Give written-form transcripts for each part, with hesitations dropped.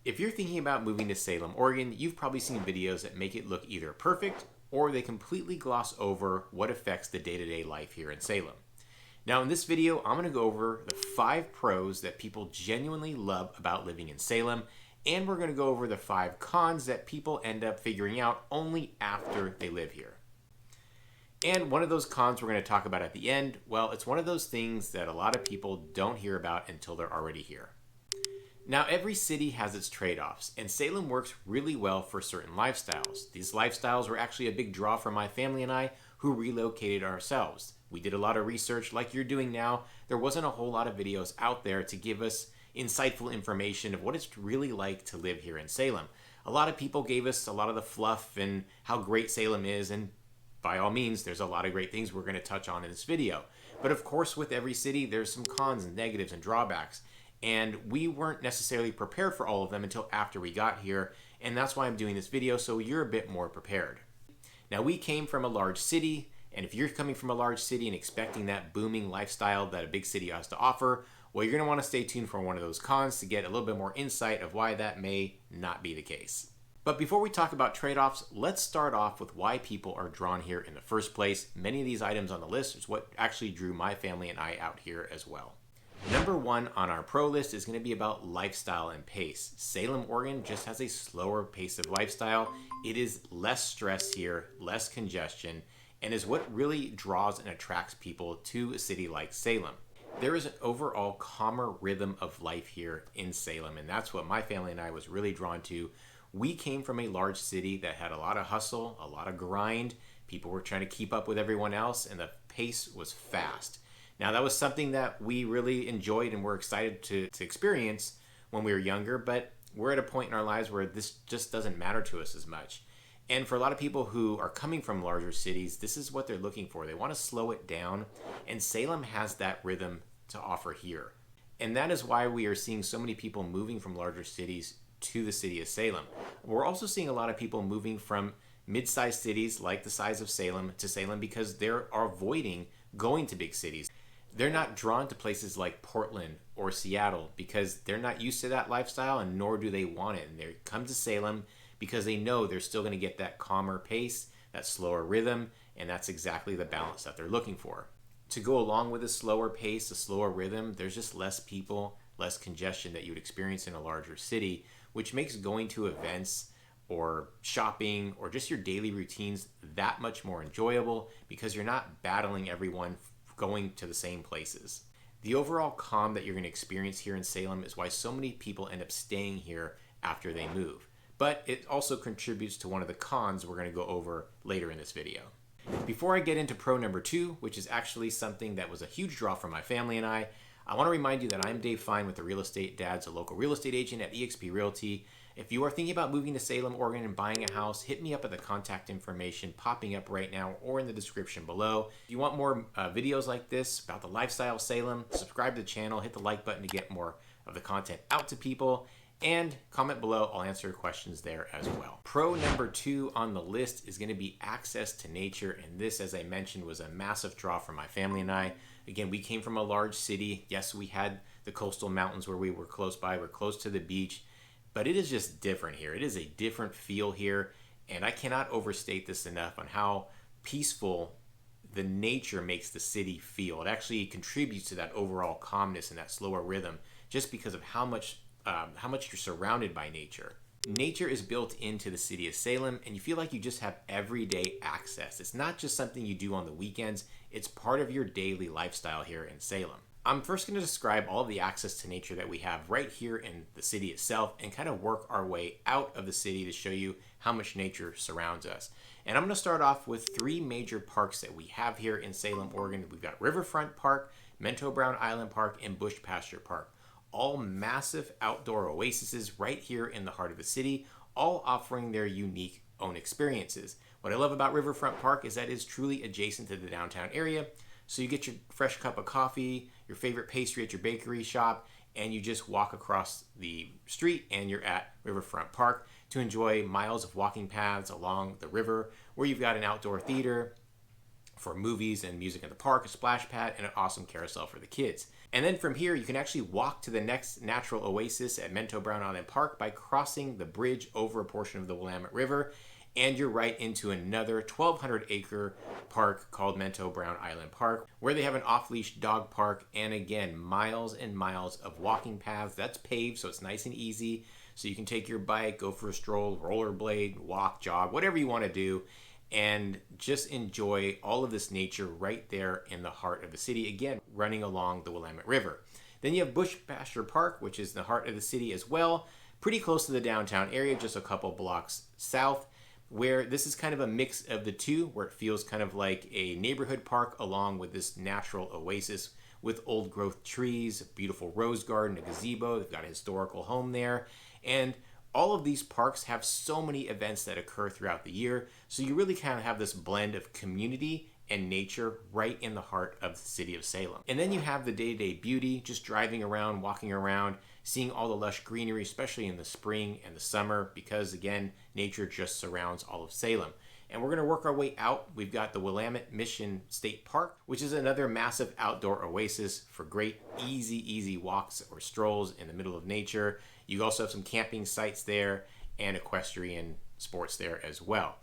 If you're thinking about moving to Salem, Oregon, you've probably seen videos that make it look either perfect or they completely gloss over what affects the day-to-day life here in Salem. Now in this video, I'm going to go over the 5 pros that people genuinely love about living in Salem, and we're going to go over the 5 cons that people end up figuring out only after they live here. And one of those cons we're going to talk about at the end, well, it's one of those things that a lot of people don't hear about until they're already here. Now, every city has its trade-offs, and Salem works really well for certain lifestyles. These lifestyles were actually a big draw for my family and I, who relocated ourselves. We did a lot of research like you're doing now. There wasn't a whole lot of videos out there to give us insightful information of what it's really like to live here in Salem. A lot of people gave us a lot of the fluff and how great Salem is, and by all means, there's a lot of great things we're going to touch on in this video. But of course, with every city, there's some cons and negatives and drawbacks. And we weren't necessarily prepared for all of them until after we got here, and that's why I'm doing this video, so you're a bit more prepared. Now, we came from a large city, and if you're coming from a large city and expecting that booming lifestyle that a big city has to offer, well, you're going to want to stay tuned for one of those cons to get a little bit more insight of why that may not be the case. But before we talk about trade-offs, let's start off with why people are drawn here in the first place. Many of these items on the list is what actually drew my family and I out here as well. Number 1 on our pro list is going to be about lifestyle and pace. Salem, Oregon just has a slower pace of lifestyle. It is less stress here, less congestion, and is what really draws and attracts people to a city like Salem. There is an overall calmer rhythm of life here in Salem, and that's what my family and I was really drawn to. We came from a large city that had a lot of hustle, a lot of grind. People were trying to keep up with everyone else, and the pace was fast. Now, that was something that we really enjoyed and were excited to experience when we were younger, but we're at a point in our lives where this just doesn't matter to us as much. And for a lot of people who are coming from larger cities, this is what they're looking for. They want to slow it down, and Salem has that rhythm to offer here. And that is why we are seeing so many people moving from larger cities to the city of Salem. We're also seeing a lot of people moving from mid-sized cities like the size of Salem to Salem because they're avoiding going to big cities. They're not drawn to places like Portland or Seattle because they're not used to that lifestyle, and nor do they want it. And they come to Salem because they know they're still going to get that calmer pace, that slower rhythm, and that's exactly the balance that they're looking for. To go along with a slower pace, a slower rhythm, there's just less people, less congestion that you would experience in a larger city, which makes going to events or shopping or just your daily routines that much more enjoyable because you're not battling everyone going to the same places. The overall calm that you're going to experience here in Salem is why so many people end up staying here after they move. But it also contributes to one of the cons we're going to go over later in this video. Before I get into pro number 2, which is actually something that was a huge draw for my family and I want to remind you that I'm Dave Fine with the Real Estate Dads, a local real estate agent at eXp Realty. If you are thinking about moving to Salem, Oregon and buying a house, hit me up at the contact information popping up right now or in the description below. If you want more videos like this about the lifestyle of Salem, subscribe to the channel, hit the like button to get more of the content out to people, and comment below. I'll answer your questions there as well. Pro number 2 on the list is going to be access to nature, and this, as I mentioned, was a massive draw for my family and I. Again, we came from a large city. Yes, we had the coastal mountains where we were close by. We're close to the beach. But it is just different here. It is a different feel here, and I cannot overstate this enough on how peaceful the nature makes the city feel. It actually contributes to that overall calmness and that slower rhythm just because of how much you're surrounded by nature. Nature is built into the city of Salem, and you feel like you just have everyday access. It's not just something you do on the weekends. It's part of your daily lifestyle here in Salem. I'm first going to describe all of the access to nature that we have right here in the city itself and kind of work our way out of the city to show you how much nature surrounds us. And I'm going to start off with 3 major parks that we have here in Salem, Oregon. We've got Riverfront Park, Mento Brown Island Park, and Bush Pasture Park. All massive outdoor oases right here in the heart of the city, all offering their unique own experiences. What I love about Riverfront Park is that it is truly adjacent to the downtown area. So you get your fresh cup of coffee, your favorite pastry at your bakery shop, and you just walk across the street and you're at Riverfront Park to enjoy miles of walking paths along the river where you've got an outdoor theater, for movies and music in the park, a splash pad, and an awesome carousel for the kids. And then from here, you can actually walk to the next natural oasis at Mento Brown Island Park by crossing the bridge over a portion of the Willamette River, and you're right into another 1,200-acre park called Mento Brown Island Park, where they have an off-leash dog park, and again, miles and miles of walking paths. That's paved, so it's nice and easy. So you can take your bike, go for a stroll, rollerblade, walk, jog, whatever you want to do, and just enjoy all of this nature right there in the heart of the city, again, running along the Willamette River. Then you have Bush Pasture Park, which is in the heart of the city as well, pretty close to the downtown area, just a couple blocks south, where this is kind of a mix of the two, where it feels kind of like a neighborhood park along with this natural oasis with old growth trees, a beautiful rose garden, a gazebo. They've got a historical home there. And all of these parks have so many events that occur throughout the year. So you really kind of have this blend of community and nature right in the heart of the city of Salem. And then you have the day-to-day beauty, just driving around, walking around, seeing all the lush greenery, especially in the spring and the summer, because again, nature just surrounds all of Salem. And we're going to work our way out. We've got the Willamette Mission State Park, which is another massive outdoor oasis for great, easy walks or strolls in the middle of nature. You also have some camping sites there and equestrian sports there as well.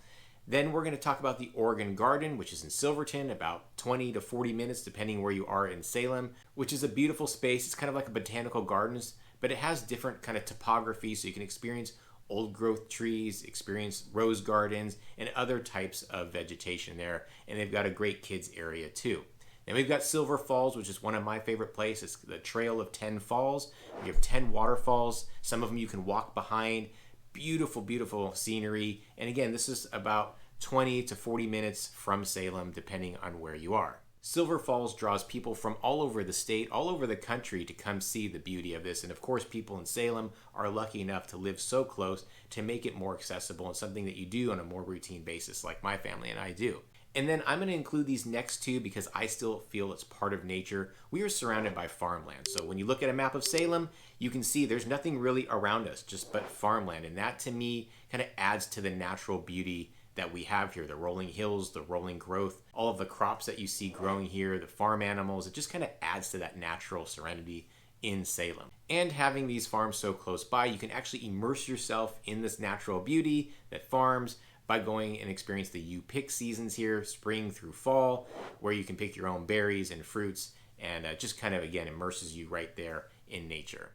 Then we're going to talk about the Oregon Garden, which is in Silverton, about 20 to 40 minutes, depending where you are in Salem, which is a beautiful space. It's kind of like a botanical gardens, but it has different kind of topography, so you can experience old growth trees, experience rose gardens, and other types of vegetation there. And they've got a great kids area too. Then we've got Silver Falls, which is one of my favorite places. It's the Trail of 10 Falls. You have 10 waterfalls. Some of them you can walk behind. Beautiful scenery. And again, this is about 20 to 40 minutes from Salem, depending on where you are. Silver Falls draws people from all over the state, all over the country to come see the beauty of this. And of course, people in Salem are lucky enough to live so close to make it more accessible and something that you do on a more routine basis, like my family and I do. And then I'm going to include these next two because I still feel it's part of nature. We are surrounded by farmland. So when you look at a map of Salem, you can see there's nothing really around us, just but farmland. And that to me kind of adds to the natural beauty that we have here. The rolling hills, the rolling growth, all of the crops that you see growing here, the farm animals, it just kind of adds to that natural serenity in Salem. And having these farms so close by, you can actually immerse yourself in this natural beauty that farms by going and experience the you pick seasons here, spring through fall, where you can pick your own berries and fruits, and just kind of, again, immerses you right there in nature.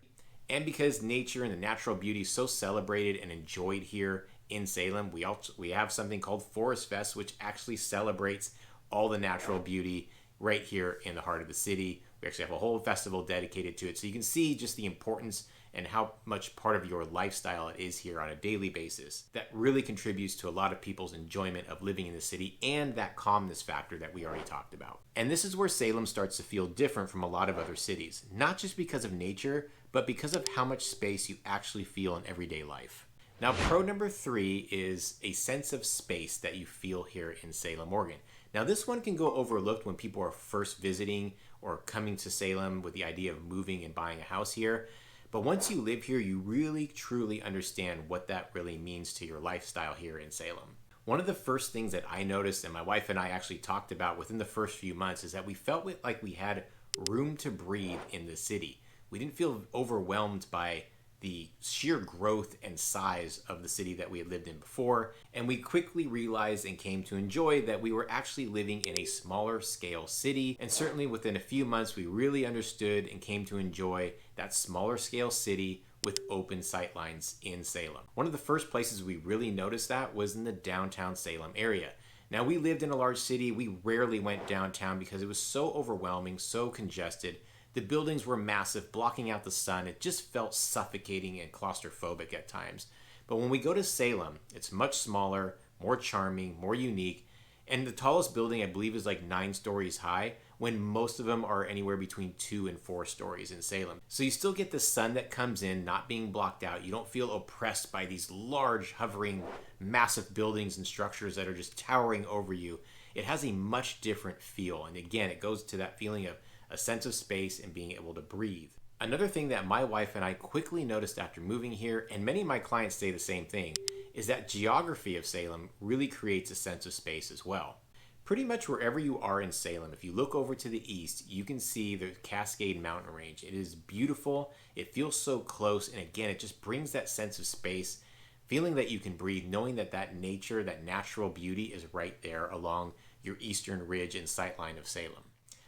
And because nature and the natural beauty is so celebrated and enjoyed here in Salem, we have something called Forest Fest, which actually celebrates all the natural beauty right here in the heart of the city. We actually have a whole festival dedicated to it. So you can see just the importance and how much part of your lifestyle it is here on a daily basis. That really contributes to a lot of people's enjoyment of living in the city and that calmness factor that we already talked about. And this is where Salem starts to feel different from a lot of other cities, not just because of nature, but because of how much space you actually feel in everyday life. Now, pro number 3 is a sense of space that you feel here in Salem, Oregon. Now, this one can go overlooked when people are first visiting or coming to Salem with the idea of moving and buying a house here. But once you live here, you really, truly understand what that really means to your lifestyle here in Salem. One of the first things that I noticed, and my wife and I actually talked about within the first few months, is that we felt like we had room to breathe in the city. We didn't feel overwhelmed by the sheer growth and size of the city that we had lived in before, and we quickly realized and came to enjoy that we were actually living in a smaller scale city, and certainly within a few months we really understood and came to enjoy that smaller scale city with open sightlines in Salem. One of the first places we really noticed that was in the downtown Salem area. Now, we lived in a large city. We rarely went downtown because it was so overwhelming, so congested. The buildings were massive, blocking out the sun. It just felt suffocating and claustrophobic at times. But when we go to Salem, it's much smaller, more charming, more unique. And the tallest building, I believe, is like 9 stories high, when most of them are anywhere between 2 and 4 stories in Salem. So you still get the sun that comes in, not being blocked out. You don't feel oppressed by these large, hovering, massive buildings and structures that are just towering over you. It has a much different feel. And again, it goes to that feeling of a sense of space and being able to breathe. Another thing that my wife and I quickly noticed after moving here, and many of my clients say the same thing, is that geography of Salem really creates a sense of space as well. Pretty much wherever you are in Salem, if you look over to the east, you can see the Cascade Mountain Range. It is beautiful. It feels so close. And again, it just brings that sense of space, feeling that you can breathe, knowing that that nature, that natural beauty is right there along your eastern ridge and sightline of Salem.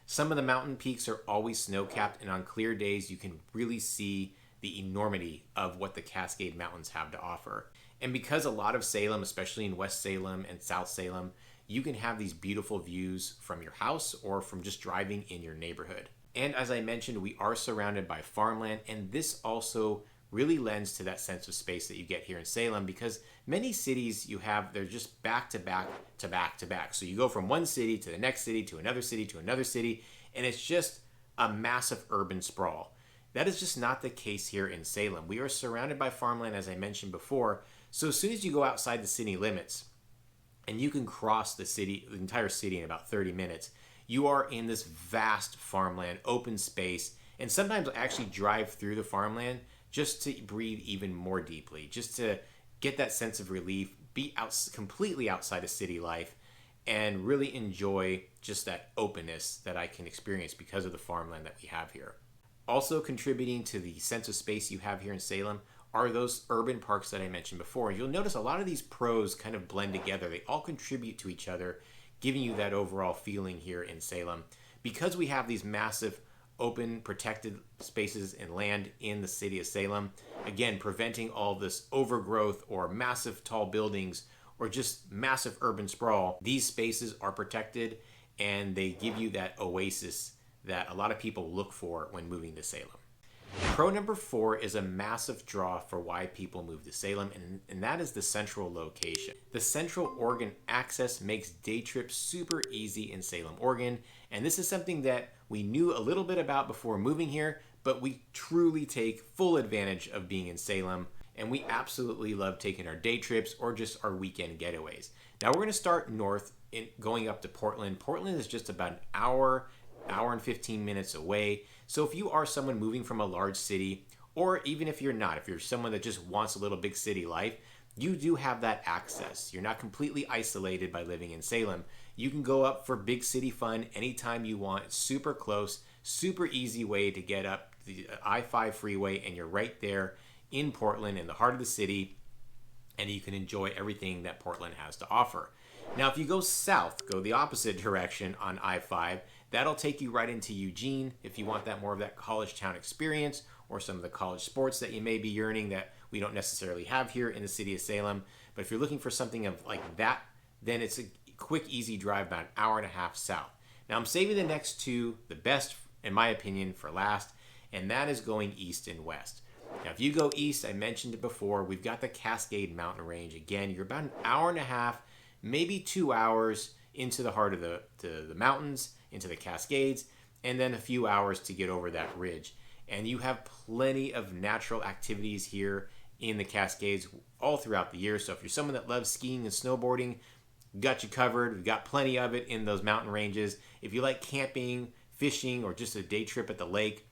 Some of the mountain peaks are always snow-capped, and on clear days, you can really see the enormity of what the Cascade Mountains have to offer. And because a lot of Salem, especially in West Salem and South Salem, you can have these beautiful views from your house or from just driving in your neighborhood. And as I mentioned, we are surrounded by farmland, and this also really lends to that sense of space that you get here in Salem, because many cities they're just back to back to back to back. So you go from one city to the next city to another city to another city, and it's just a massive urban sprawl. That is just not the case here in Salem. We are surrounded by farmland, as I mentioned before. So as soon as you go outside the city limits, and you can cross the entire city in about 30 minutes, you are in this vast farmland, open space, and sometimes actually drive through the farmland just to breathe even more deeply, just to get that sense of relief, be completely outside of city life, and really enjoy just that openness that I can experience because of the farmland that we have here. Also contributing to the sense of space you have here in Salem are those urban parks that I mentioned before. You'll notice a lot of these pros kind of blend together. They all contribute to each other, giving you that overall feeling here in Salem. Because we have these massive open, protected spaces and land in the city of Salem, again, preventing all this overgrowth or massive tall buildings or just massive urban sprawl, these spaces are protected and they give you that oasis that a lot of people look for when moving to Salem. Pro number 4 is a massive draw for why people move to Salem, and that is the central location. The Central Oregon access makes day trips super easy in Salem, Oregon, and this is something that we knew a little bit about before moving here, but we truly take full advantage of being in Salem, and we absolutely love taking our day trips or just our weekend getaways. Now we're going to start north, going up to Portland. Portland is just about an hour and 15 minutes away. So if you are someone moving from a large city, or even if you're not, if you're someone that just wants a little big city life, you do have that access. You're not completely isolated by living in Salem. You can go up for big city fun anytime you want. It's super close, super easy way to get up the I-5 freeway, and you're right there in Portland, in the heart of the city, and you can enjoy everything that Portland has to offer. Now, if you go south, go the opposite direction on I-5, that'll take you right into Eugene if you want that more of that college town experience or some of the college sports that you may be yearning that we don't necessarily have here in the city of Salem. But if you're looking for something of like that, then it's a quick, easy drive about an hour and a half south. Now, I'm saving the next two, the best in my opinion, for last, and that is going east and west. Now, if you go east, I mentioned it before, we've got the Cascade Mountain Range. Again, you're about an hour and a half, maybe 2 hours into the heart of the mountains, into the Cascades, and then a few hours to get over that ridge. And you have plenty of natural activities here in the Cascades all throughout the year. So if you're someone that loves skiing and snowboarding, got you covered. We've got plenty of it in those mountain ranges. If you like camping, fishing, or just a day trip at the lake,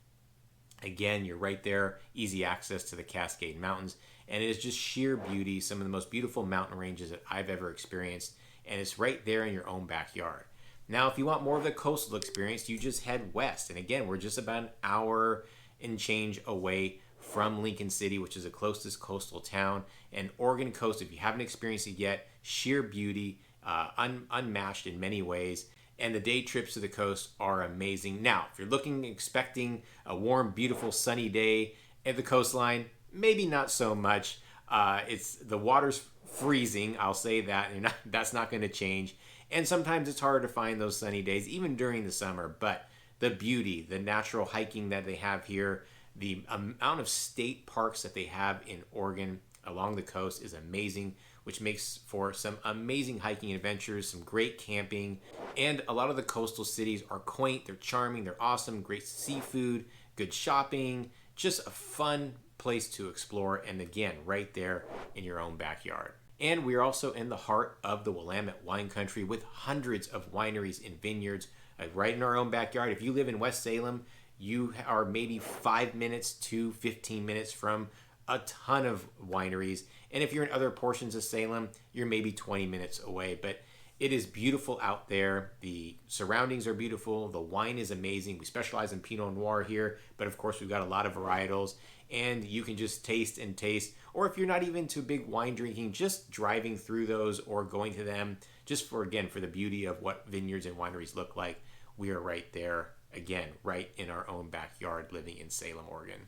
again, you're right there, easy access to the Cascade Mountains. And it is just sheer beauty, some of the most beautiful mountain ranges that I've ever experienced. And it's right there in your own backyard. Now, if you want more of the coastal experience, you just head west. And again, we're just about an hour and change away from Lincoln City, which is the closest coastal town. And Oregon coast, if you haven't experienced it yet, sheer beauty, unmatched in many ways. And the day trips to the coast are amazing. Now, if you're expecting a warm, beautiful, sunny day at the coastline, maybe not so much. The water's freezing, I'll say that, and that's not going to change. And sometimes it's hard to find those sunny days, even during the summer. But the beauty, the natural hiking that they have here, the amount of state parks that they have in Oregon along the coast is amazing, which makes for some amazing hiking adventures, some great camping. And a lot of the coastal cities are quaint, they're charming, they're awesome, great seafood, good shopping, just a fun place to explore. And again, right there in your own backyard. And we are also in the heart of the Willamette wine country with hundreds of wineries and vineyards right in our own backyard. If you live in West Salem, you are maybe 5 minutes to 15 minutes from a ton of wineries. And if you're in other portions of Salem, you're maybe 20 minutes away. But It is beautiful out there. The surroundings are beautiful. The wine is amazing. We specialize in Pinot Noir here, but of course we've got a lot of varietals, and you can just taste and taste. Or if you're not even into big wine drinking, just driving through those or going to them, just for, again, for the beauty of what vineyards and wineries look like. We are right there, again, right in our own backyard, living in Salem, Oregon.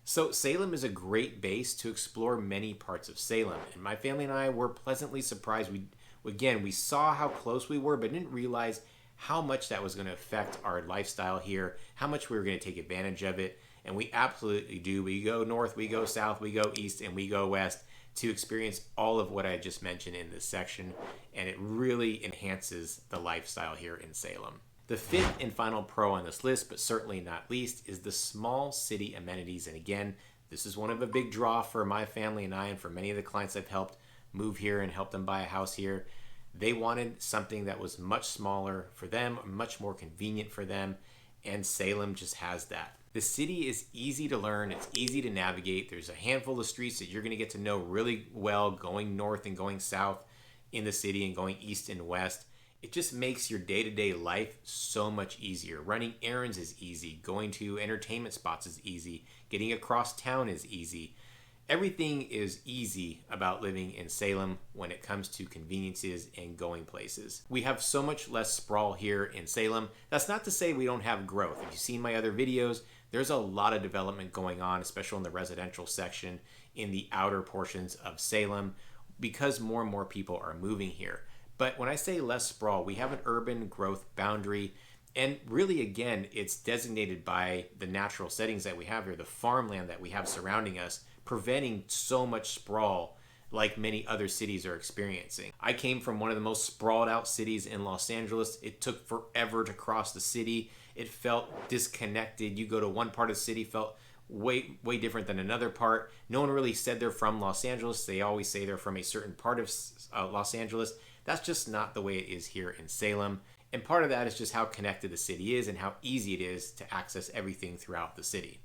So Salem is a great base to explore many parts of Salem, and my family and I were pleasantly surprised. We saw how close we were, but didn't realize how much that was going to affect our lifestyle here, how much we were going to take advantage of it, and we absolutely do. We go north, we go south, we go east, and we go west to experience all of what I just mentioned in this section, and it really enhances the lifestyle here in Salem. The fifth and final pro on this list, but certainly not least, is the small city amenities. And again, this is one of a big draw for my family and I, and for many of the clients I've helped move here and help them buy a house here. They wanted something that was much smaller for them, much more convenient for them, and Salem just has that. The city is easy to learn, it's easy to navigate. There's a handful of streets that you're going to get to know really well, going north and going south in the city and going east and west. It just makes your day-to-day life so much easier. Running errands is easy. Going to entertainment spots is easy. Getting across town is easy. Everything is easy about living in Salem when it comes to conveniences and going places. We have so much less sprawl here in Salem. That's not to say we don't have growth. If you've seen my other videos, there's a lot of development going on, especially in the residential section in the outer portions of Salem, because more and more people are moving here. But when I say less sprawl, we have an urban growth boundary. And really, again, it's designated by the natural settings that we have here, the farmland that we have surrounding us, preventing so much sprawl like many other cities are experiencing. I came from one of the most sprawled out cities in Los Angeles. It took forever to cross the city. It felt disconnected. You go to one part of the city, felt way different than another part. No one really said they're from Los Angeles. They always say they're from a certain part of Los Angeles. That's just not the way it is here in Salem. And part of that is just how connected the city is and how easy it is to access everything throughout the city.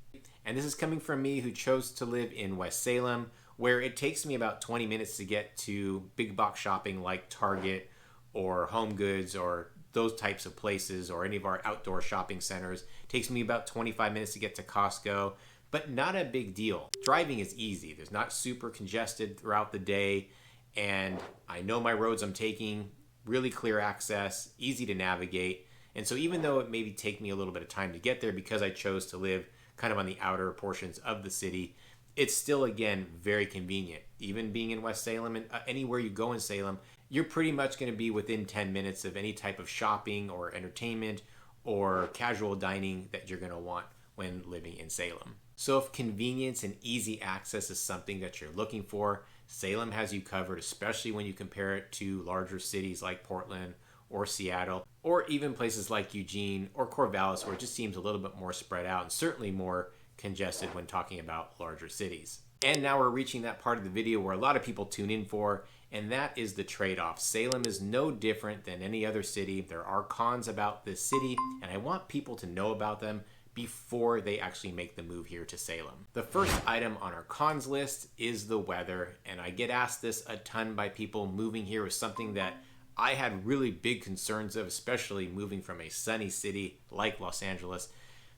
And this is coming from me who chose to live in West Salem, where it takes me about 20 minutes to get to big box shopping like Target or Home Goods or those types of places, or any of our outdoor shopping centers. It takes me about 25 minutes to get to Costco, but not a big deal. Driving is easy. There's not super congested throughout the day, and I know my roads I'm taking, really clear access, easy to navigate. And so even though it maybe take me a little bit of time to get there because I chose to live kind of on the outer portions of the city, it's still, again, very convenient. Even being in West Salem and anywhere you go in Salem, you're pretty much going to be within 10 minutes of any type of shopping or entertainment or casual dining that you're going to want when living in Salem. So if convenience and easy access is something that you're looking for, Salem has you covered, especially when you compare it to larger cities like Portland or Seattle, or even places like Eugene or Corvallis, where it just seems a little bit more spread out and certainly more congested when talking about larger cities. And now we're reaching that part of the video where a lot of people tune in for, and that is the trade-off. Salem is no different than any other city. There are cons about this city, and I want people to know about them before they actually make the move here to Salem. The first item on our cons list is the weather, and I get asked this a ton by people moving here with something that I had really big concerns of, especially moving from a sunny city like Los Angeles.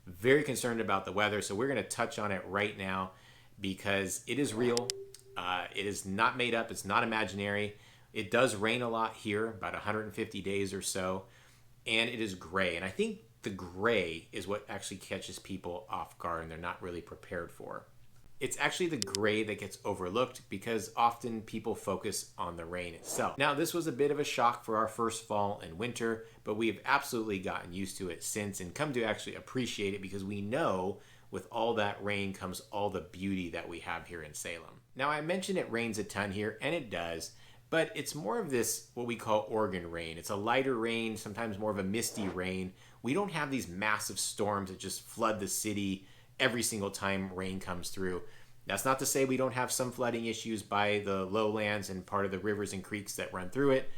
Very concerned about the weather, so we're going to touch on it right now because it is real. It is not made up. It's not imaginary. It does rain a lot here, about 150 days or so, and it is gray. And I think the gray is what actually catches people off guard and they're not really prepared for. It's actually the gray that gets overlooked because often people focus on the rain itself. Now, this was a bit of a shock for our first fall and winter, but we've absolutely gotten used to it since and come to actually appreciate it because we know with all that rain comes all the beauty that we have here in Salem. Now, I mentioned it rains a ton here, and it does, but it's more of this, what we call Oregon rain. It's a lighter rain, sometimes more of a misty rain. We don't have these massive storms that just flood the city every single time rain comes through. That's not to say we don't have some flooding issues by the lowlands and part of the rivers and creeks that run through it,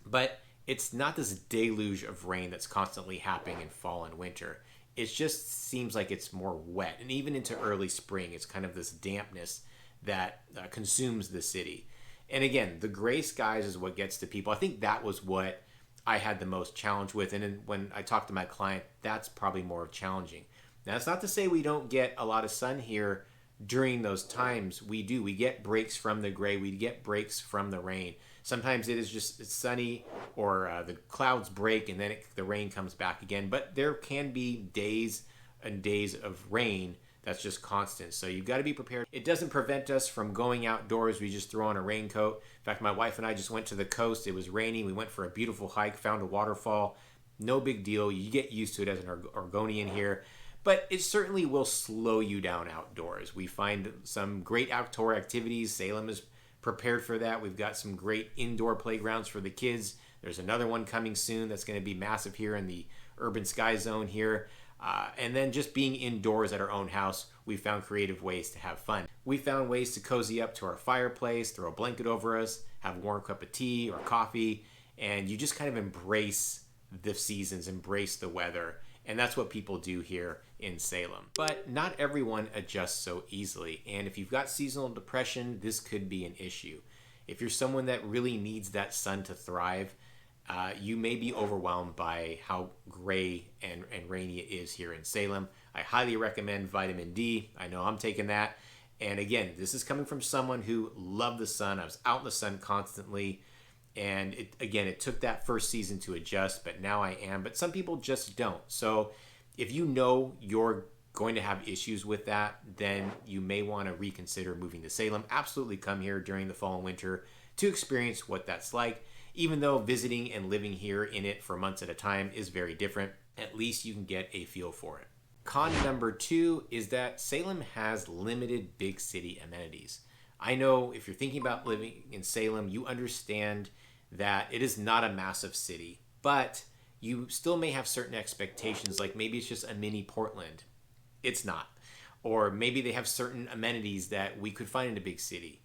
but it's not this deluge of rain that's constantly happening in fall and winter. It just seems like it's more wet, and even into early spring, it's kind of this dampness that consumes the city. And again, the gray skies is what gets to people. I think that was what I had the most challenge with. And then when I talked to my client, that's probably more challenging. Now, it's not to say we don't get a lot of sun here during those times. We do. We get breaks from the gray. We get breaks from the rain. Sometimes it is just it's sunny or the clouds break and then the rain comes back again. But there can be days and days of rain that's just constant. So you've got to be prepared. It doesn't prevent us from going outdoors. We just throw on a raincoat. In fact, my wife and I just went to the coast. It was raining. We went for a beautiful hike, found a waterfall. No big deal. You get used to it as an Oregonian here. But it certainly will slow you down outdoors. We find some great outdoor activities. Salem is prepared for that. We've got some great indoor playgrounds for the kids. There's another one coming soon that's going to be massive here in the urban sky zone here. And then just being indoors at our own house, we found creative ways to have fun. We found ways to cozy up to our fireplace, throw a blanket over us, have a warm cup of tea or coffee, and you just kind of embrace the seasons, embrace the weather. And that's what people do here in Salem. But not everyone adjusts so easily. And if you've got seasonal depression, this could be an issue. If you're someone that really needs that sun to thrive, you may be overwhelmed by how gray and rainy it is here in Salem. I highly recommend vitamin D. I know I'm taking that. And again, this is coming from someone who loved the sun. I was out in the sun constantly. And it took that first season to adjust, but now I am. But some people just don't. So if you know you're going to have issues with that, then you may want to reconsider moving to Salem. Absolutely come here during the fall and winter to experience what that's like. Even though visiting and living here in it for months at a time is very different, at least you can get a feel for it. Con number 2 is that Salem has limited big city amenities. I know if you're thinking about living in Salem, you understand that it is not a massive city, but you still may have certain expectations, like maybe it's just a mini Portland. It's not. Or maybe they have certain amenities that we could find in a big city.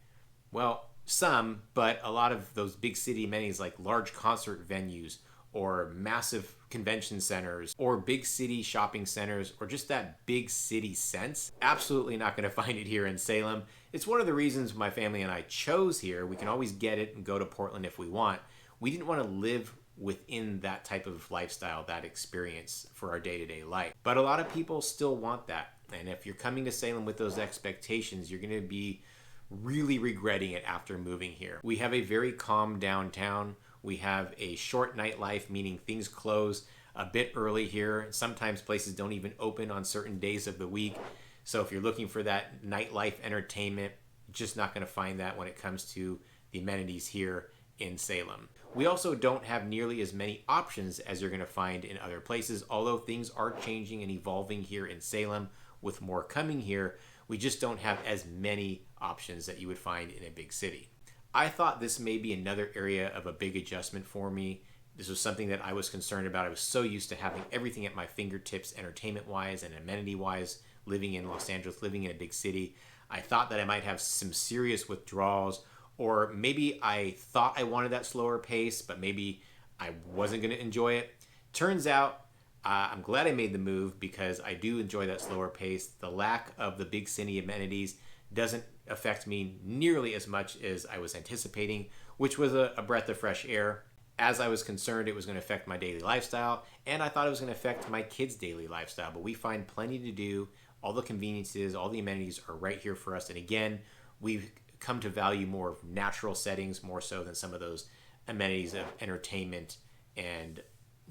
Well, some, but a lot of those big city amenities like large concert venues or massive convention centers or big city shopping centers or just that big city sense, absolutely not going to find it here in Salem. It's one of the reasons my family and I chose here. We can always get it and go to Portland if we want. We didn't want to live within that type of lifestyle, that experience for our day-to-day life. But a lot of people still want that. And if you're coming to Salem with those expectations, you're going to be really regretting it after moving here. We have a very calm downtown. We have a short nightlife, meaning things close a bit early here. Sometimes places don't even open on certain days of the week. So if you're looking for that nightlife entertainment, just not going to find that when it comes to the amenities here in Salem. We also don't have nearly as many options as you're going to find in other places, although things are changing and evolving here in Salem with more coming here. We just don't have as many options that you would find in a big city. I thought this may be another area of a big adjustment for me. This was something that I was concerned about. I was so used to having everything at my fingertips, entertainment-wise and amenity-wise, living in Los Angeles, living in a big city. I thought that I might have some serious withdrawals, or maybe I thought I wanted that slower pace, but maybe I wasn't going to enjoy it. Turns out, I'm glad I made the move because I do enjoy that slower pace. The lack of the big city amenities doesn't affect me nearly as much as I was anticipating, which was a breath of fresh air. As I was concerned, it was going to affect my daily lifestyle, and I thought it was going to affect my kids' daily lifestyle. But we find plenty to do. All the conveniences, all the amenities are right here for us. And again, we've come to value more of natural settings more so than some of those amenities of entertainment and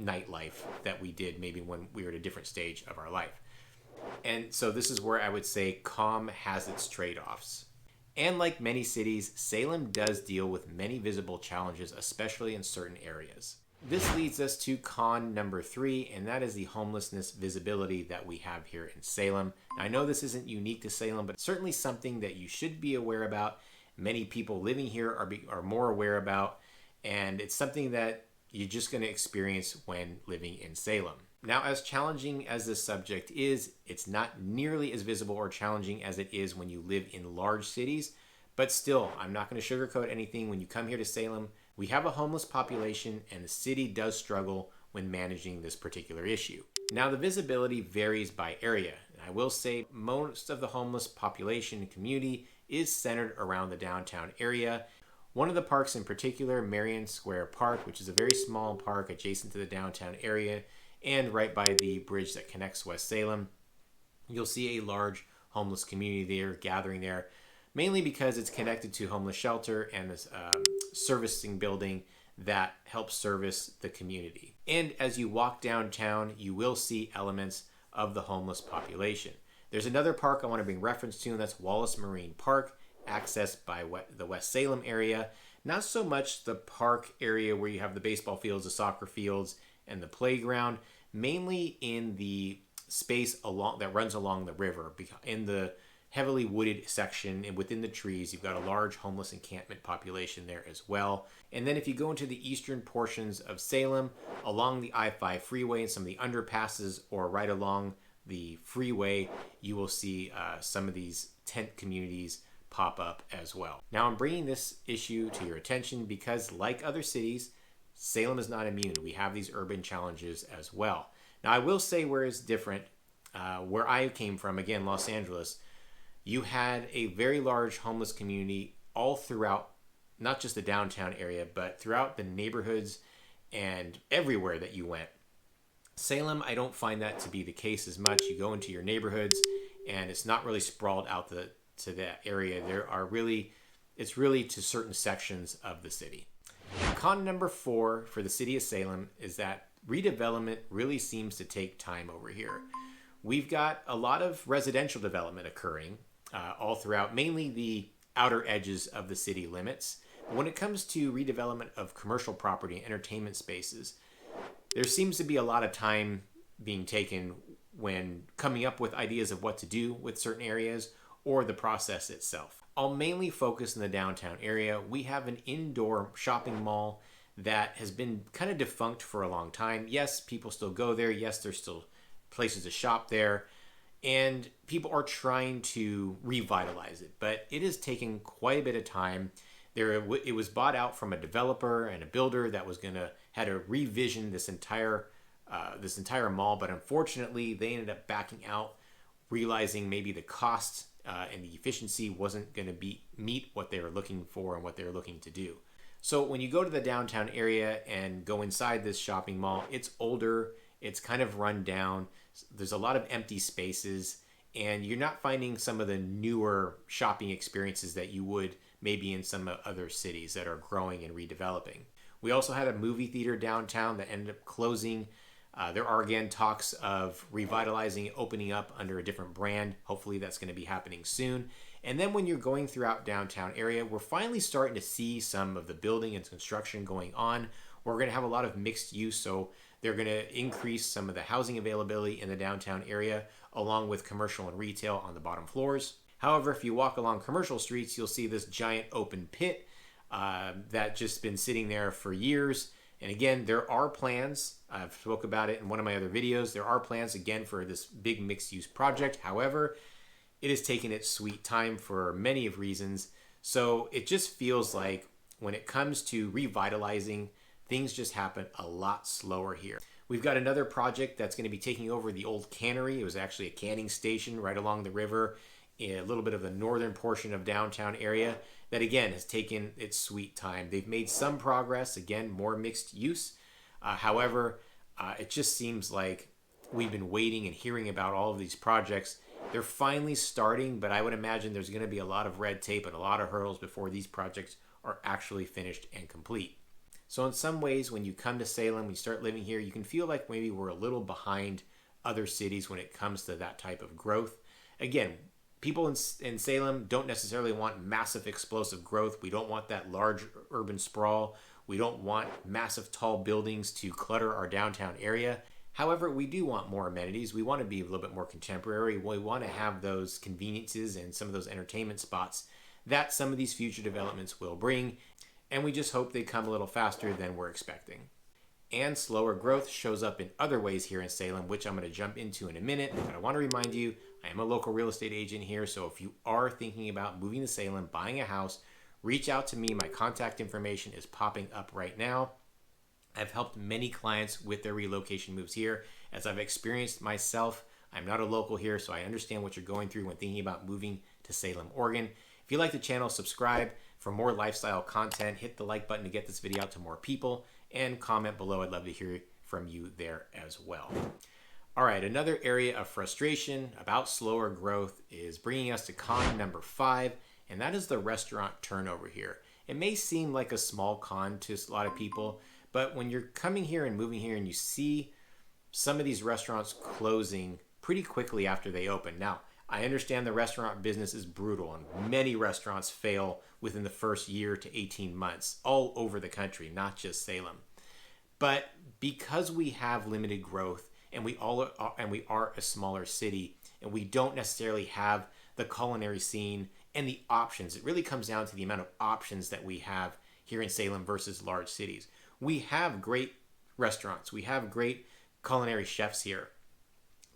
nightlife that we did maybe when we were at a different stage of our life. And so this is where I would say calm has its trade-offs. And like many cities, Salem does deal with many visible challenges, especially in certain areas. This leads us to con number 3, and that is the homelessness visibility that we have here in Salem. Now, I know this isn't unique to Salem, but certainly something that you should be aware about. Many people living here are more aware about, and it's something that you're just going to experience when living in Salem. Now, as challenging as this subject is, it's not nearly as visible or challenging as it is when you live in large cities. But still, I'm not going to sugarcoat anything. When you come here to Salem, we have a homeless population, and the city does struggle when managing this particular issue. Now, the visibility varies by area. I will say most of the homeless population and community is centered around the downtown area. One of the parks in particular, Marion Square Park, which is a very small park adjacent to the downtown area and right by the bridge that connects West Salem, you'll see a large homeless community there gathering there, mainly because it's connected to homeless shelter and this servicing building that helps service the community. And as you walk downtown, you will see elements of the homeless population. There's another park I want to bring reference to, and that's Wallace Marine Park, accessed by the West Salem area. Not so much the park area where you have the baseball fields, the soccer fields, and the playground, mainly in the space that runs along the river. In the heavily wooded section and within the trees, you've got a large homeless encampment population there as well. And then if you go into the eastern portions of Salem, along the I-5 freeway and some of the underpasses, or right along the freeway, you will see some of these tent communities pop up as well. Now, I'm bringing this issue to your attention because, like other cities, Salem is not immune. We have these urban challenges as well. Now, I will say where it's different. Where I came from, again, Los Angeles, you had a very large homeless community all throughout, not just the downtown area, but throughout the neighborhoods and everywhere that you went. Salem, I don't find that to be the case as much. You go into your neighborhoods and it's not really sprawled out to that area. It's really to certain sections of the city. Con number 4 for the city of Salem is that redevelopment really seems to take time over here. We've got a lot of residential development occurring all throughout, mainly the outer edges of the city limits. But when it comes to redevelopment of commercial property and entertainment spaces, there seems to be a lot of time being taken when coming up with ideas of what to do with certain areas or the process itself. I'll mainly focus in the downtown area. We have an indoor shopping mall that has been kind of defunct for a long time. Yes, people still go there. Yes, there's still places to shop there. And people are trying to revitalize it. But it has taken quite a bit of time. It was bought out from a developer and a builder that had to revision this entire mall. But unfortunately, they ended up backing out, realizing maybe the cost and the efficiency wasn't going to meet what they were looking for and what they were looking to do. So when you go to the downtown area and go inside this shopping mall, it's older, it's kind of run down, there's a lot of empty spaces, and you're not finding some of the newer shopping experiences that you would maybe in some other cities that are growing and redeveloping. We also had a movie theater downtown that ended up closing. There are again talks of revitalizing, opening up under a different brand. Hopefully that's going to be happening soon. And then when you're going throughout downtown area, we're finally starting to see some of the building and construction going on. We're going to have a lot of mixed use, so they're going to increase some of the housing availability in the downtown area, along with commercial and retail on the bottom floors. However, if you walk along commercial streets, you'll see this giant open pit that just been sitting there for years. And again, there are plans. I've spoke about it in one of my other videos. There are plans again for this big mixed-use project. However, it has taken its sweet time for many of reasons. So it just feels like when it comes to revitalizing, things just happen a lot slower here. We've got another project that's going to be taking over the old cannery. It was actually a canning station right along the river in a little bit of the northern portion of downtown area that again has taken its sweet time. They've made some progress, again, more mixed use. However, it just seems like we've been waiting and hearing about all of these projects. They're finally starting, but I would imagine there's going to be a lot of red tape and a lot of hurdles before these projects are actually finished and complete. So in some ways, when you come to Salem, when you start living here, you can feel like maybe we're a little behind other cities when it comes to that type of growth. Again, people in Salem don't necessarily want massive explosive growth. We don't want that large urban sprawl. We don't want massive tall buildings to clutter our downtown area. However, we do want more amenities. We want to be a little bit more contemporary. We want to have those conveniences and some of those entertainment spots that some of these future developments will bring. And we just hope they come a little faster than we're expecting. And slower growth shows up in other ways here in Salem, which I'm going to jump into in a minute. But I want to remind you, I am a local real estate agent here. So if you are thinking about moving to Salem, buying a house, reach out to me. My contact information is popping up right now. I've helped many clients with their relocation moves here. As I've experienced myself, I'm not a local here, so I understand what you're going through when thinking about moving to Salem, Oregon. If you like the channel, subscribe. For more lifestyle content, hit the like button to get this video out to more people, and comment below. I'd love to hear from you there as well. All right, another area of frustration about slower growth is bringing us to con number 5, and that is the restaurant turnover here. It may seem like a small con to a lot of people, but when you're coming here and moving here and you see some of these restaurants closing pretty quickly after they open. Now, I understand the restaurant business is brutal and many restaurants fail within the first year to 18 months all over the country, not just Salem. But because we have limited growth and we are a smaller city and we don't necessarily have the culinary scene and the options, it really comes down to the amount of options that we have here in Salem versus large cities. We have great restaurants. We have great culinary chefs here.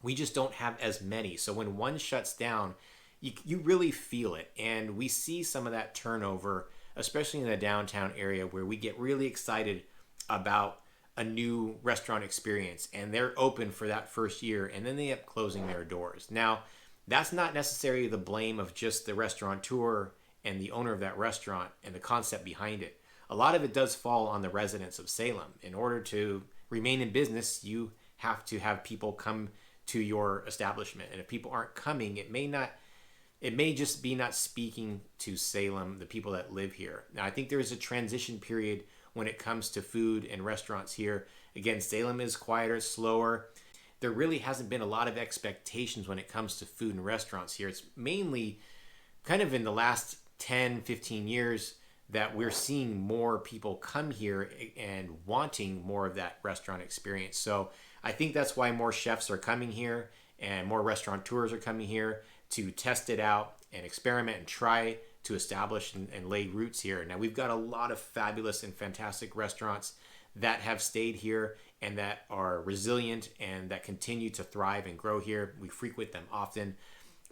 We just don't have as many. So when one shuts down, you really feel it. And we see some of that turnover, especially in the downtown area where we get really excited about a new restaurant experience and they're open for that first year and then they end up closing their doors. Now, that's not necessarily the blame of just the restaurateur and the owner of that restaurant and the concept behind it. A lot of it does fall on the residents of Salem. In order to remain in business, you have to have people come to your establishment. And if people aren't coming, it may just be not speaking to Salem, the people that live here. Now, I think there is a transition period when it comes to food and restaurants here. Again, Salem is quieter, slower. There really hasn't been a lot of expectations when it comes to food and restaurants here. It's mainly kind of in the last 10, 15 years that we're seeing more people come here and wanting more of that restaurant experience. So I think that's why more chefs are coming here and more restaurateurs are coming here to test it out and experiment and try to establish and lay roots here. Now, we've got a lot of fabulous and fantastic restaurants that have stayed here and that are resilient and that continue to thrive and grow here. We frequent them often,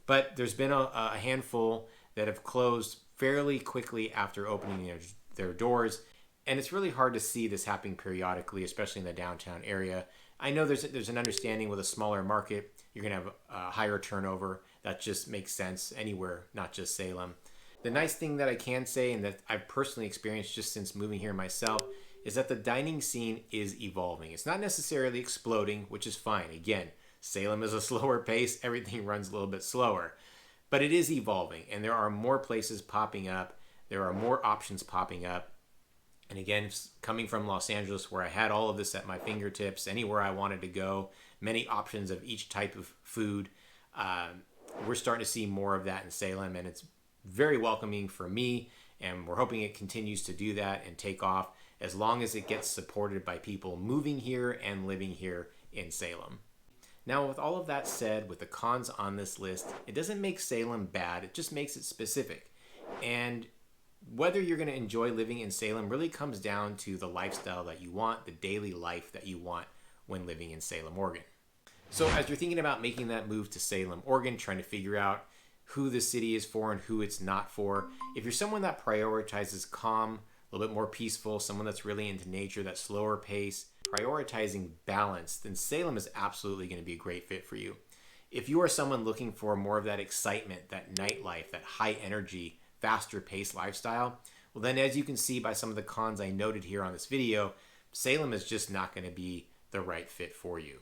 but there's been a handful that have closed fairly quickly after opening their doors. And it's really hard to see this happening periodically, especially in the downtown area. I know there's an understanding with a smaller market, you're going to have a higher turnover. That just makes sense anywhere, not just Salem. The nice thing that I can say, and that I've personally experienced just since moving here myself, is that the dining scene is evolving. It's not necessarily exploding, which is fine. Again, Salem is a slower pace. Everything runs a little bit slower. But it is evolving, and there are more places popping up. There are more options popping up. And again, coming from Los Angeles, where I had all of this at my fingertips, anywhere I wanted to go, many options of each type of food, we're starting to see more of that in Salem, and it's very welcoming for me, and we're hoping it continues to do that and take off as long as it gets supported by people moving here and living here in Salem. Now, with all of that said, with the cons on this list, it doesn't make Salem bad, it just makes it specific. And whether you're going to enjoy living in Salem really comes down to the lifestyle that you want, the daily life that you want when living in Salem, Oregon. So as you're thinking about making that move to Salem, Oregon, trying to figure out who the city is for and who it's not for, if you're someone that prioritizes calm, a little bit more peaceful, someone that's really into nature, that slower pace, prioritizing balance, then Salem is absolutely going to be a great fit for you. If you are someone looking for more of that excitement, that nightlife, that high energy, faster paced lifestyle, well then, as you can see by some of the cons I noted here on this video, Salem is just not going to be the right fit for you.